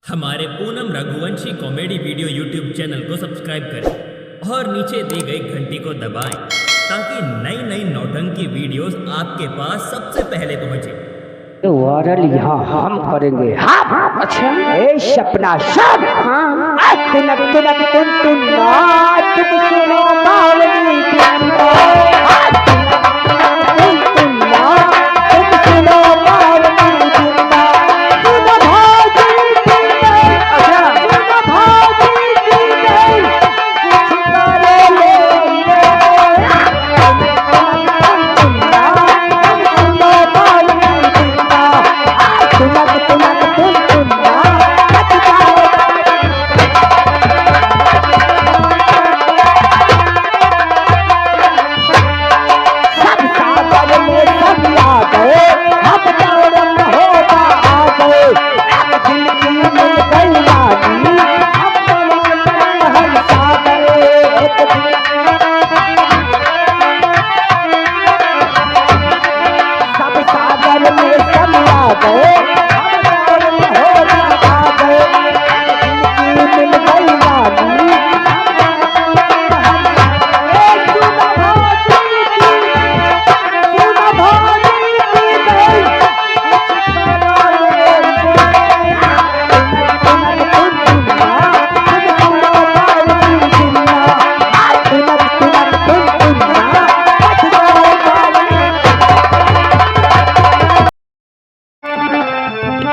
हमारे Poonam Raghuvanshi comedy video YouTube channel को subscribe करें और नीचे दी गई घंटी को दबाएं ताकि नई नई नौटंकी वीडियोस आपके पास सबसे पहले पहुंचे। वायरल यहाँ हम करेंगे। हाँ अच्छा ए सपना सब हाँ तिलक तिलक तुम तुम सुनो बावली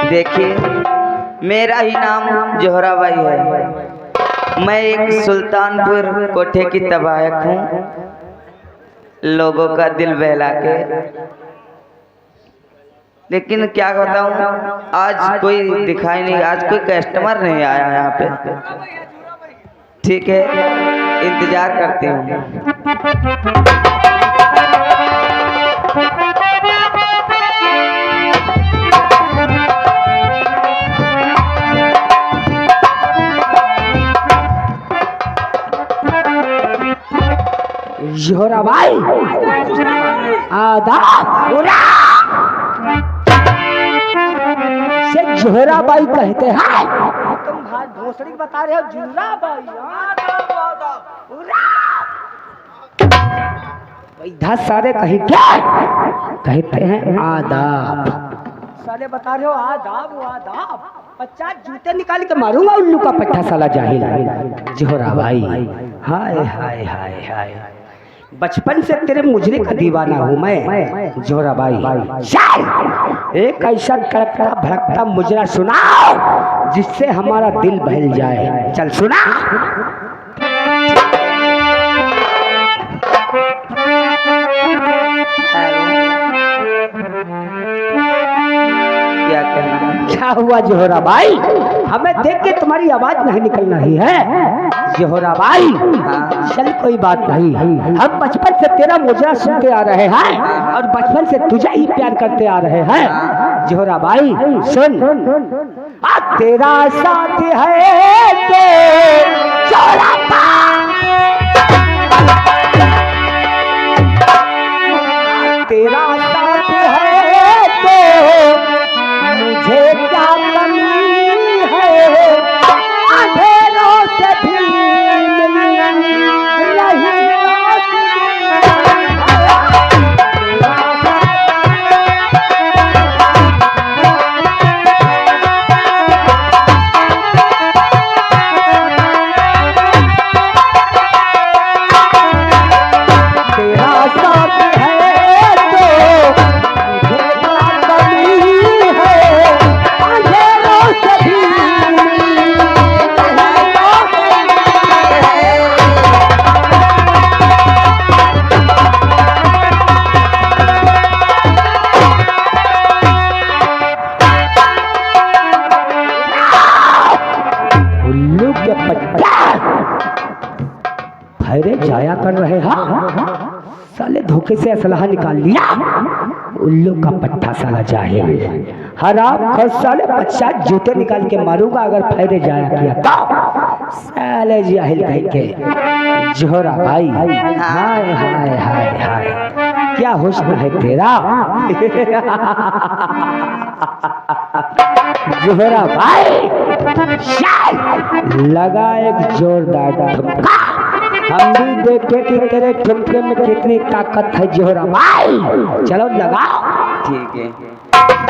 देखिए, मेरा ही नाम जोहरा भाई है। मैं एक सुल्तानपुर कोठे की तबायक हूँ, लोगों का दिल बहला के। लेकिन क्या बताऊँ, आज कोई दिखाई नहीं, आज कोई कस्टमर नहीं आया यहाँ पे। ठीक है, इंतजार करते हूँ। जोहरा भाई आदाब से जोहरा भाई कहते हैं। तुम भाई भोसड़ी बता रहे हो जोहरा भाई। इधर सारे कहीं क्या कहते हैं आदाब। सारे बता रहे हो आदाब आदाब। 50 जूते निकाल के मारूंगा उल्लू का पट्टा साला जाहिल। जोहरा भाई हाय हाय हाय हाय, बचपन से तेरे मुजरे का दीवाना हूँ मैं जोहरा भाई। एक ऐसा कड़कता भड़कता मुजरा सुनाओ जिससे हमारा दिल बहल जाए। चल सुना। क्या कहना? क्या हुआ जोहरा भाई? हमें देख के तुम्हारी आवाज नहीं निकल रही है जोहरा भाई। चल कोई बात नहीं, हम बचपन से तेरा मुजरा सुनते आ रहे हैं और बचपन से तुझे ही प्यार करते आ रहे हैं जोहरा भाई। सुन, तेरा साथ है तो जोहरा तेरा साथ है तो मुझे क्या कमी है, अंधेरों से भी जाया कर रहे हैं। साले धोखे से असलहा निकाल लिया, उल्लू का पट्टा साला जाहिल। हराम खोर साले 50 जूते निकाल के मारूंगा अगर फैरे जाया किया तो। साले जाहिल कहीं के जोहरा भाई हाय हाय हाय हाय। क्या हुस्न है तेरा। जोहरा भाई लगा एक जोरदार ठुमका। हम भी देखे कि तेरे ठुमके में कितनी ताकत है जोहरा भाई। चलो लगाओ। ठीक है।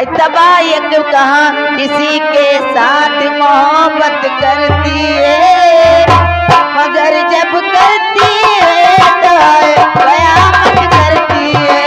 तबा एक कहा किसी के साथ मोहब्बत करती है, मगर जब करती है तो कयामत करती है।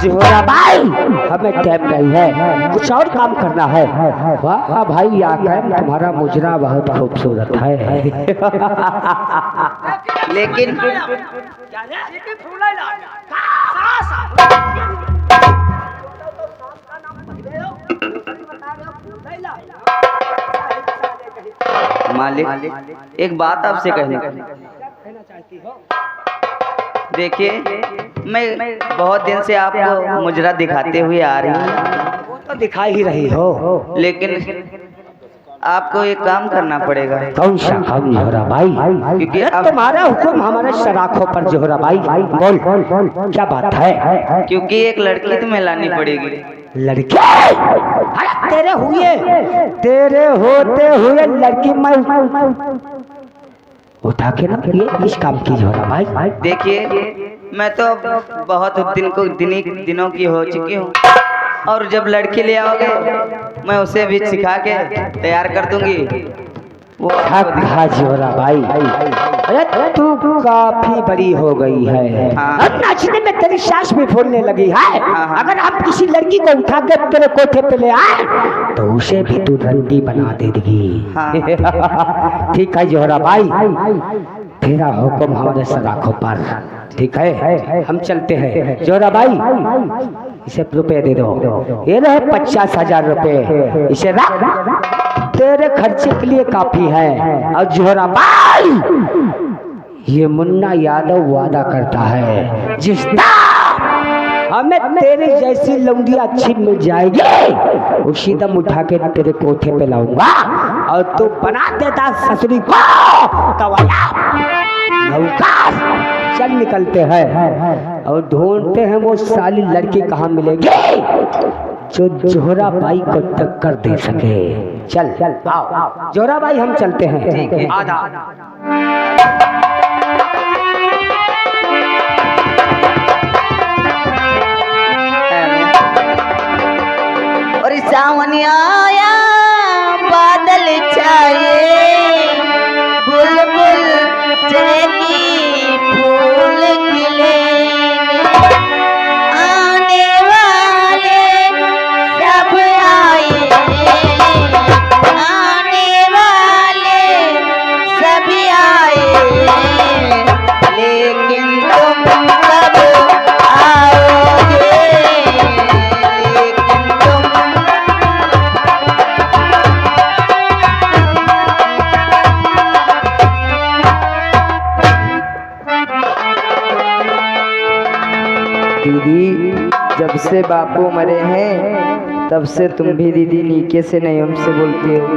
जोहरा भाई हमें टाइम नहीं है, कुछ और काम करना है। वाह भाई आकर तुम्हारा मुजरा बहुत खूबसूरत है। लेकिन मालिक एक बात आपसे कहनी। देखिए मैं बहुत दिन से आपको मुजरा दिखाते हुए आ रही हूँ। वो तो दिखा ही रही हो, लेकिन आपको एक काम करना पड़ेगा। कौन सा काम जोहरा भाई? क्योंकि अब तुम्हारा हुक्म हमारे सराखों पर जोहरा भाई। बोल क्या बात है? क्योंकि एक लड़की तुम्हें लानी पड़ेगी। लड़की? तेरे हुए तेरे होते हुए लड़की मैं उठा के ना ये इस काम की जोहरा भाई। देखिए मैं तो बहुत दिनों की हो चुकी हूँ, और जब लड़की ले आओगे मैं उसे भी सिखा के तैयार कर दूंगी। वो हाँ जोहरा भाई, अरे तू काफी बड़ी हो गई है। अब नाचने में तेरी सांस भी फूलने लगी है। अगर हम किसी लड़की को उठा के तेरे कोठे पे ले आए तो उसे भी तू रंडी बना देगी। ठीक है जोहरा भाई, तेरा हुक्म हमारे सराखों पर। ठीक है हम चलते हैं। जोहरा भाई इसे रुपए दे दो, ये रहे 50,000 रुपए, इसे रख, तेरे खर्चे के लिए काफी है। और जोहरा भाई ये मुन्ना यादव वादा करता है जिस हमें तेरे जैसी लौंडी अच्छी मिल जाएगी उसी दम उठा के तेरे कोठे पे लाऊंगा और तू बना देता ससुरी को कवाया। चल निकलते हैं और ढूंढते हैं वो साली लड़की कहाँ मिलेगी जो जोहरा बाई को टक्कर दे सके। चल चल आओ जोहरा बाई, हम चलते हैं। आधा सावन आया बादल छाए बुलबुल चहकी फूल खिले आने वाले सब आए आने वाले सभी आए लेकिन तुम कब आओगे लेकिन तुम दीदी जब से बापू मरे हैं तब से तुम भी दीदी नीके से नहीं हमसे बोलती हो।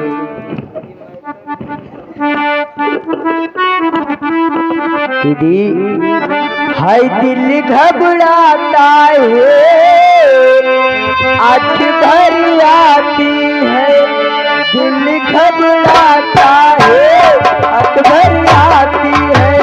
दीदी हाय दिल घबराता है आँख भर आती है दिल घबराता है आँख भर आती है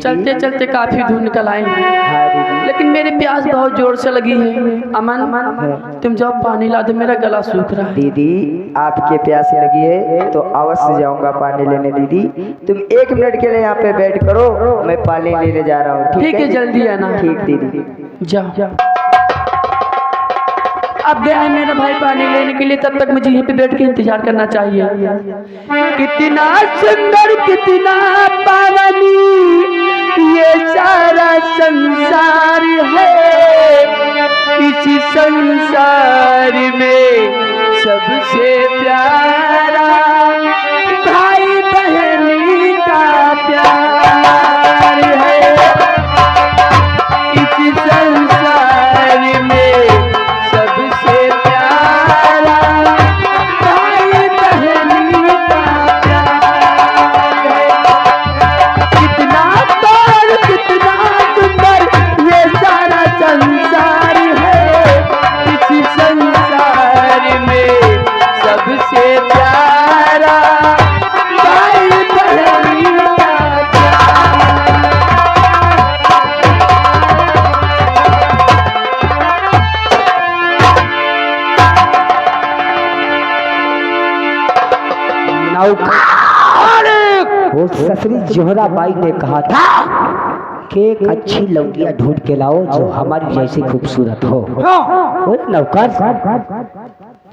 चलते चलते काफी दूर निकल आए लेकिन मेरी प्यास बहुत जोर से लगी है। अमन तुम जाओ पानी ला दो मेरा गला सूख रहा है। दीदी आपके प्यास लगी है तो अवश्य जाऊंगा पानी लेने। दीदी तुम 1 मिनट के लिए यहाँ पे वेट करो मैं पानी लेने जा रहा हूँ। ठीक है जल्दी आना। ठीक दीदी जाओ। अब गया है मेरा भाई पानी लेने के लिए तब तक मुझे यहीं पे बैठ के इंतजार करना चाहिए। कितना सुंदर कितना पावनी ये सारा संसार है इसी संसार में सबसे प्यारा भाई बहनी का प्यार है इसी संसार में सबसे प्यारा भाई बहनी का प्यार है। कितना पार कितना सुंदर ये सारा संसार है इसी संसार में सबसे प्यारा भाई बहनी का प्यार। वो ससुरी जोहरा बाई ने कहा था कि एक अच्छी लौटिया ढूंढ के लाओ जो हमारी जैसी खूबसूरत हो। वो नौकर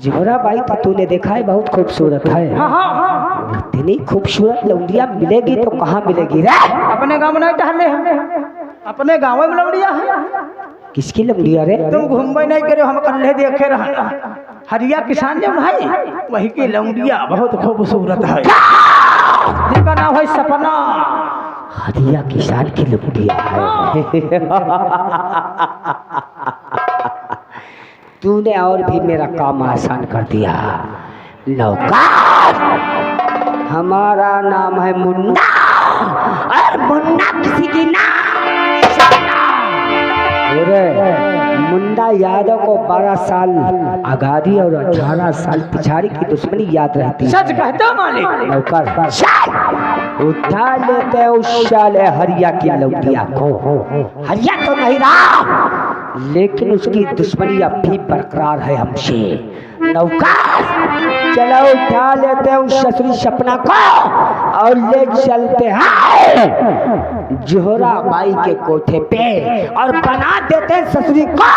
जोहरा बाई तो तूने देखा है बहुत खूबसूरत है। इतनी खूबसूरत लौटिया मिलेगी तो कहाँ मिलेगी रे? अपने गांव में नहीं टहले अपने गांव में लौड़िया है। किसकी लौटिया रे? तुम घूमबे नहीं करे हम कल्ले देखे रहा हरिया किसान जब भाई वही की लौंडिया बहुत खूबसूरत है जिनका नाम है सपना। हरिया किसान की लौटिया है। तूने और भी मेरा काम आसान कर दिया। नौकर हमारा नाम है मुन्ना और मुन्ना किसी की ना मुन्ना यादव को 12 साल आगाड़ी और 18 साल पिछाड़ी की दुश्मनी याद रहती है। सच कहता मालिक। नौकर उठा लेते उस साले हरिया की लौटिया को। हरिया तो नहीं रहा लेकिन उसकी दुश्मनी अब भी बरकरार है हमसे। नौकर चलो उठा लेते हैं उस ससुरी सपना को और ले चलते हैं जोहरा बाई के कोठे पे और बना देते हैं ससुरी को।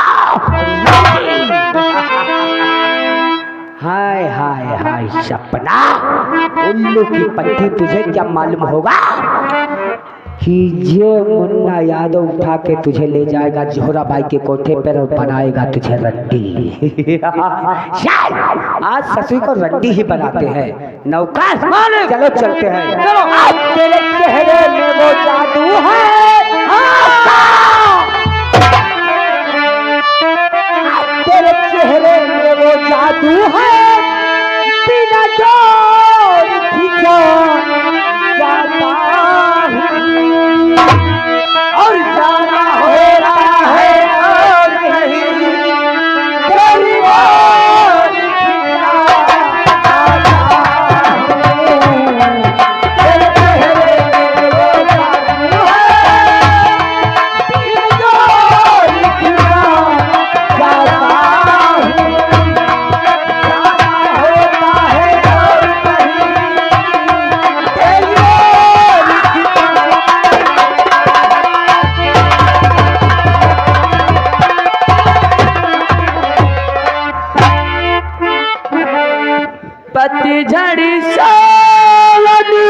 हाय हाय हाय सपना, उल्लू की पट्टी तुझे क्या मालूम होगा कि ये मुन्ना यादव उठा के तुझे ले जाएगा जोहराबाई के कोठे पर और बनाएगा तुझे रड्डी। आज ससुर को रड्डी ही बनाते हैं। नौकर चलो चलते हैं। चलो तेरे चेहरे में वो जादू है, तेरे चेहरे में वो जादू है, बिना जोर खींचा जाता और जाना हो रहा है और नहीं तेरी ओर खींचा जाता तेरे चेहरे में वो जादू है, बिना जोर खींचा जाता पतझड़ी सावनी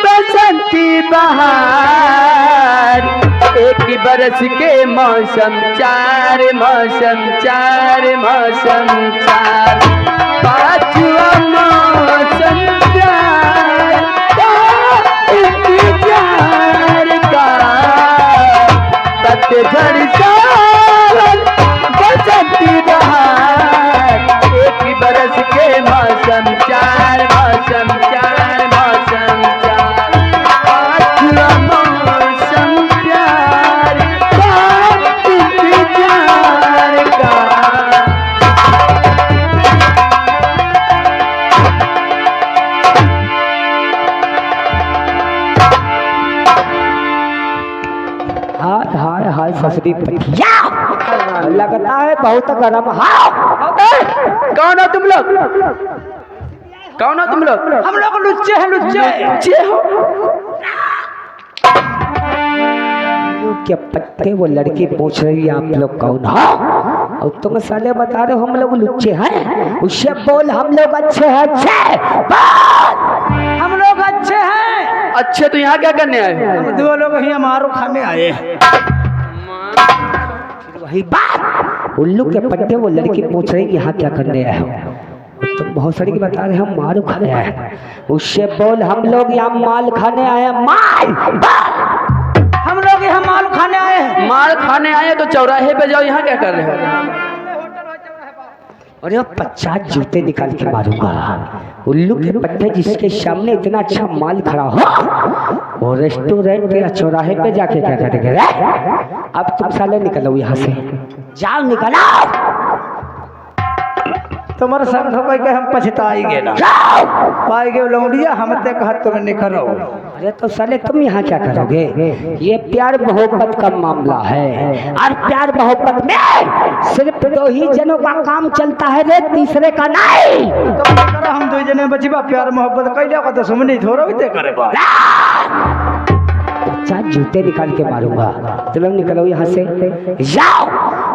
बसंती बहार, एक बरस के मौसम चार, मौसम चार, मौसम चार, पांचवा मौसम चार का इंतजार का। पतझड़ी सावन बसंती बहार, एक बरस के मौसम चार, मौसम चार, मौसम चार, पांचवा मौसम प्यार का इंतजार का। हाय हाय हाय ससुरी पटिया, लगता है बहुत गरम। हाँ कौन हो तुम लोग? कौन हो तुम लोग? हम लोग लुच्चे हैं, लुच्चे लुच्चे हो? के पत्ते वो लड़की पूछ रही है आप लोग कौन हो, और तुम साले बता रहे हो हम लोग लुच्चे हैं। उससे बोल हम लोग अच्छे हैं, अच्छे हम लोग अच्छे हैं। अच्छे तो यहाँ क्या करने आए? हम दो लोग ही हमारो खाने आए हैं। वही बात, उल्लू के पट्टे वो लड़की पूछ रही यहाँ क्या करने आए हो, तुम बहुत सारी की बता रहे हम माल खाने आए हैं। उससे बोल हम लोग यहाँ माल खाने आए हैं, माल। हम लोग यहाँ माल खाने आए हैं। माल खाने आए तो चौराहे पे जाओ, यहाँ क्या कर रहे हो? अरे 50 जूते निकाल के मारूंगा। उल्लू के पट्टे जिसके सामने इतना अच्छा माल खड़ा हो, वो रेस्टोरेंट या चौराहे पे जाके क्या करेंगे रे? अब तुम साले निकलो यहाँ से, जाओ निकलो। तुम्हारे संग हो के हम पछताएंगे ना, पाएंगे लौंडिया हम ते कहा तुम निकलो। अरे तो साले तुम यहाँ क्या करोगे? ये प्यार मोहब्बत का मामला है, और प्यार मोहब्बत में सिर्फ 2 ही जनों का काम चलता है रे, तीसरे का नहीं। तो हम 2 जने बचिबा प्यार मोहब्बत कैला का तो सुमनी थोड़ा भी ते करे बा। 50 जूते निकाल के मारूंगा। चलो निकलो यहाँ से, जाओ।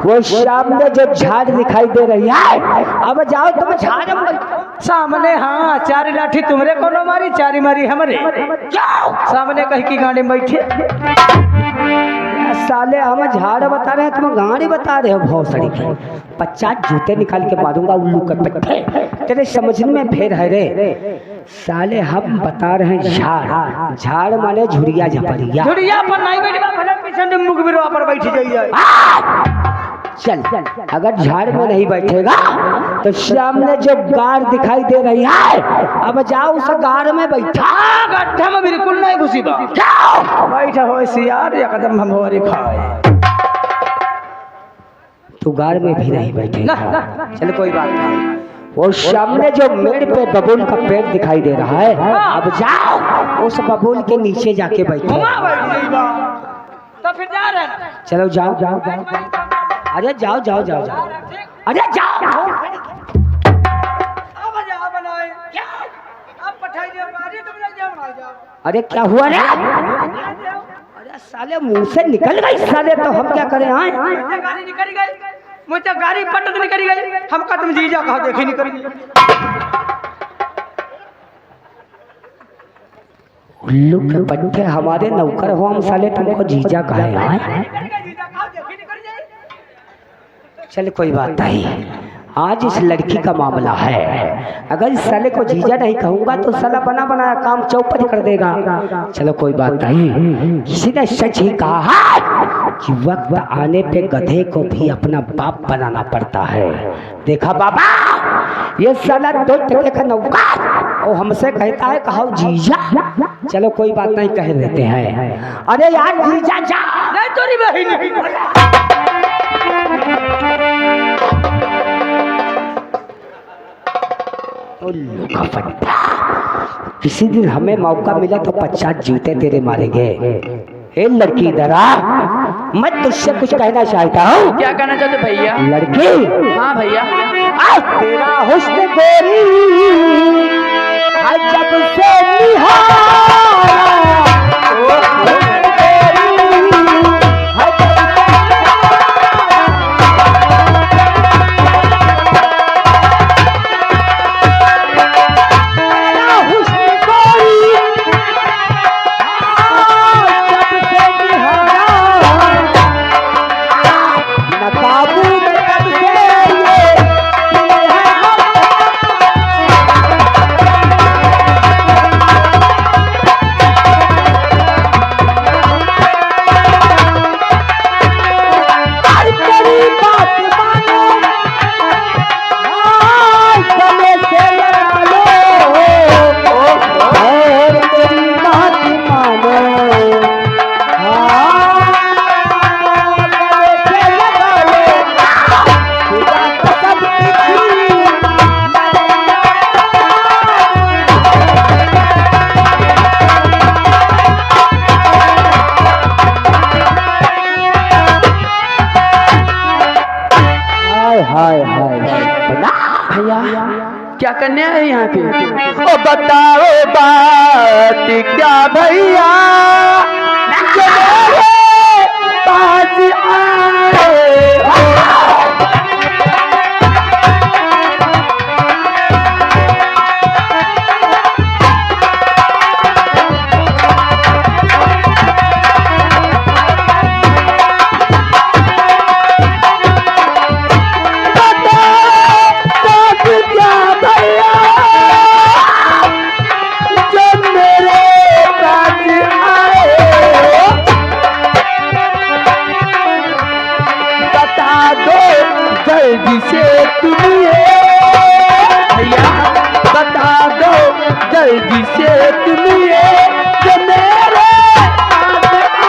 वो सामने जो झाड़ दिखाई दे रही है, अब जाओ तुम झाड़ में सामने। हाँ, 4 लाठी तुमरे कोनो मारी, 4 मारी हमरे। सामने कहीं की गाड़ी में बैठे। साले हम झाड़ बता रहे हैं, तुम गाड़ी बता रहे हो बहुत सारी की। 50 जूते निकाल के मारूंगा उल्लू के पट्टे, तेरे समझने में फेर है रे। साले हम बता रहे हैं झाड़, झाड़ माने झुरिया झपरिया। झुरिया पर नहीं बैठबा, भले पीछे मुख बिरवा पर बैठ जाइए। चल, अगर झाड़ में नहीं बैठेगा तो सामने जो गार दिखाई दे रही है, अब जाओ उस गार में बैठा। गड्ढा में बिल्कुल नहीं घुसीबा, बैठा हो सियार एकदम हम हमारी खाए। तू गार में भी नहीं बैठेगा। चल कोई बात नहीं। वो सामने जो मेड़ पे बबूल का पेड़ दिखाई दे रहा है, अब जाओ उस बबूल के नीचे जाके बैठो। तो फिर जा रहे हैं। चलो जाओ जाओ जाओ, अरे जाओ जाओ जाओ जाओ, अरे जाओ। अरे क्या हुआ रे? अरे साले मुंह से निकल गई साले, तो हम क्या करें? हाँ गाड़ी निकल गई। मुझे गाड़ी पटत नहीं करी गई, हमका तुम जीजा कहा देखी नहीं करी। उल्लू के पट्टे हमारे नौकर हो, हम साले तुमको जीजा कहे हैं। चल कोई बात नहीं, आज इस लड़की का मामला है। अगर इस साले को जीजा नहीं कहूंगा तो साला बना बनाया काम चौपट कर देगा। चलो कोई बात नहीं, किसी ने सच ही कहा है कि वक्त आने पे गधे को भी अपना बाप बनाना पड़ता है। देखा बाबा, ये साला 2 टके का नौकर और हमसे कहता है कहो जीजा। चलो कोई बात नहीं, कह देते हैं। अरे यार जीजा जा नहीं तोरी बहन। किसी दिन हमें मौका मिला तो 50 जूते तेरे मारेंगे। ए लड़की दरा, मैं तुझसे कुछ कहना चाहता हूँ। क्या कहना चाहते भैया? लड़की, हाँ भैया। तेरा हुस्न गोरी जब से क्या करने आए यहाँ पे? ओ बताओ बात क्या भैया, जो मेरे पास आए जल्दी से तुम्हें भैया बता दो, जल्दी से तुम्हें जो मेरे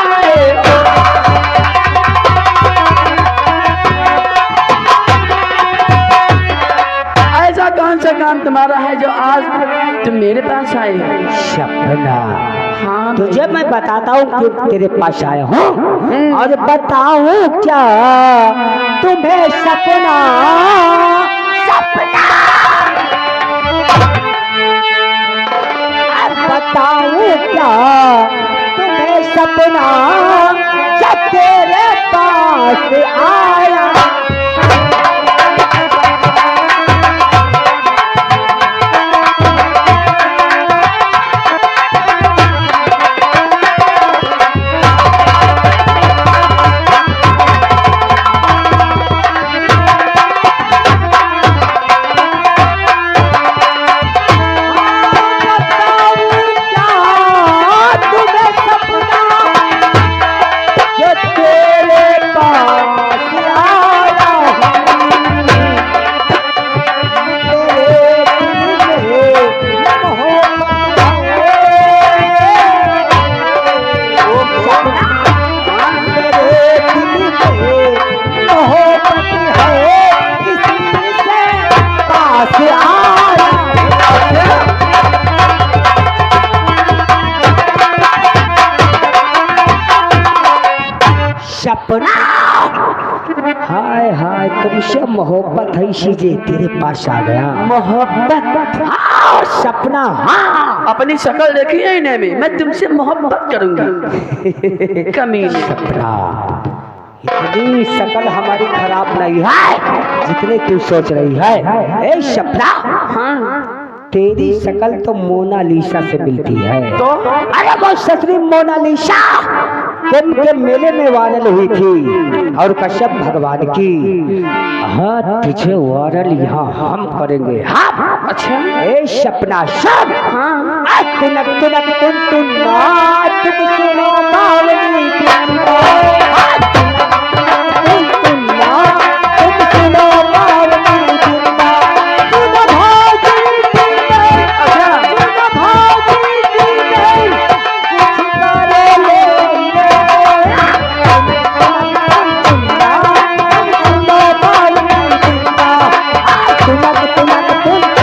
आए। ऐसा कौन सा काम तुम्हारा है जो आज तुम मेरे पास आए हो? सपना, हाँ तुझे मैं बताता हूँ क्यों तेरे पास आया हूँ, और बताऊँ क्या तुम्हें सपना। सपना बताऊँ क्या तुम्हें सपना, जब तेरे पास आया। सपना, हाय हाय तुमसे मोहब्बत है इसीलिए तेरे पास आ गया। मोहब्बत, हाँ सपना, हाँ अपनी शक्ल देखी है इन्हें में, मैं तुमसे मोहब्बत करूंगा। कमीने सपना, इतनी शकल हमारी खराब नहीं है जितने तू सोच रही है। ए सपना, हाँ तेरी शकल तो मोनालिसा से मिलती है। तो अरे वो ससुरी मोनालिसा कुंभ के मेले में वायरल हुई थी और कश्यप भगवान की। हाँ तुझे वायरल यहाँ हम करेंगे। हाँ अच्छा ए सपना सब हाँ तुनक तुनक तुम तुम सुनो बावली बिंदा। तुम सुनो बावली बिंदा। सुनो भाजी बिंदा। सुनो भाजी बिंदा। कुछ करे लेंगे। सुनो बावली बिंदा। तुनक तुनक तुम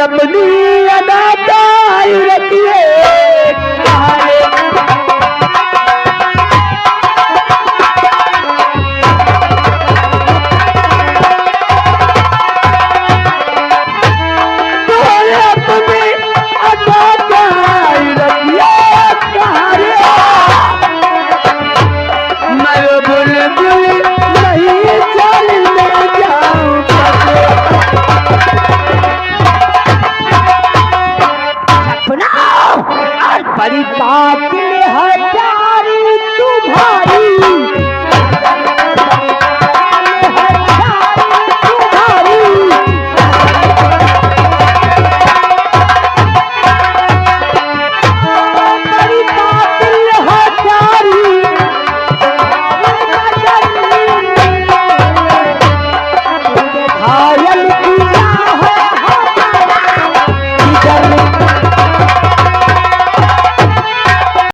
अपनी अदा रखिए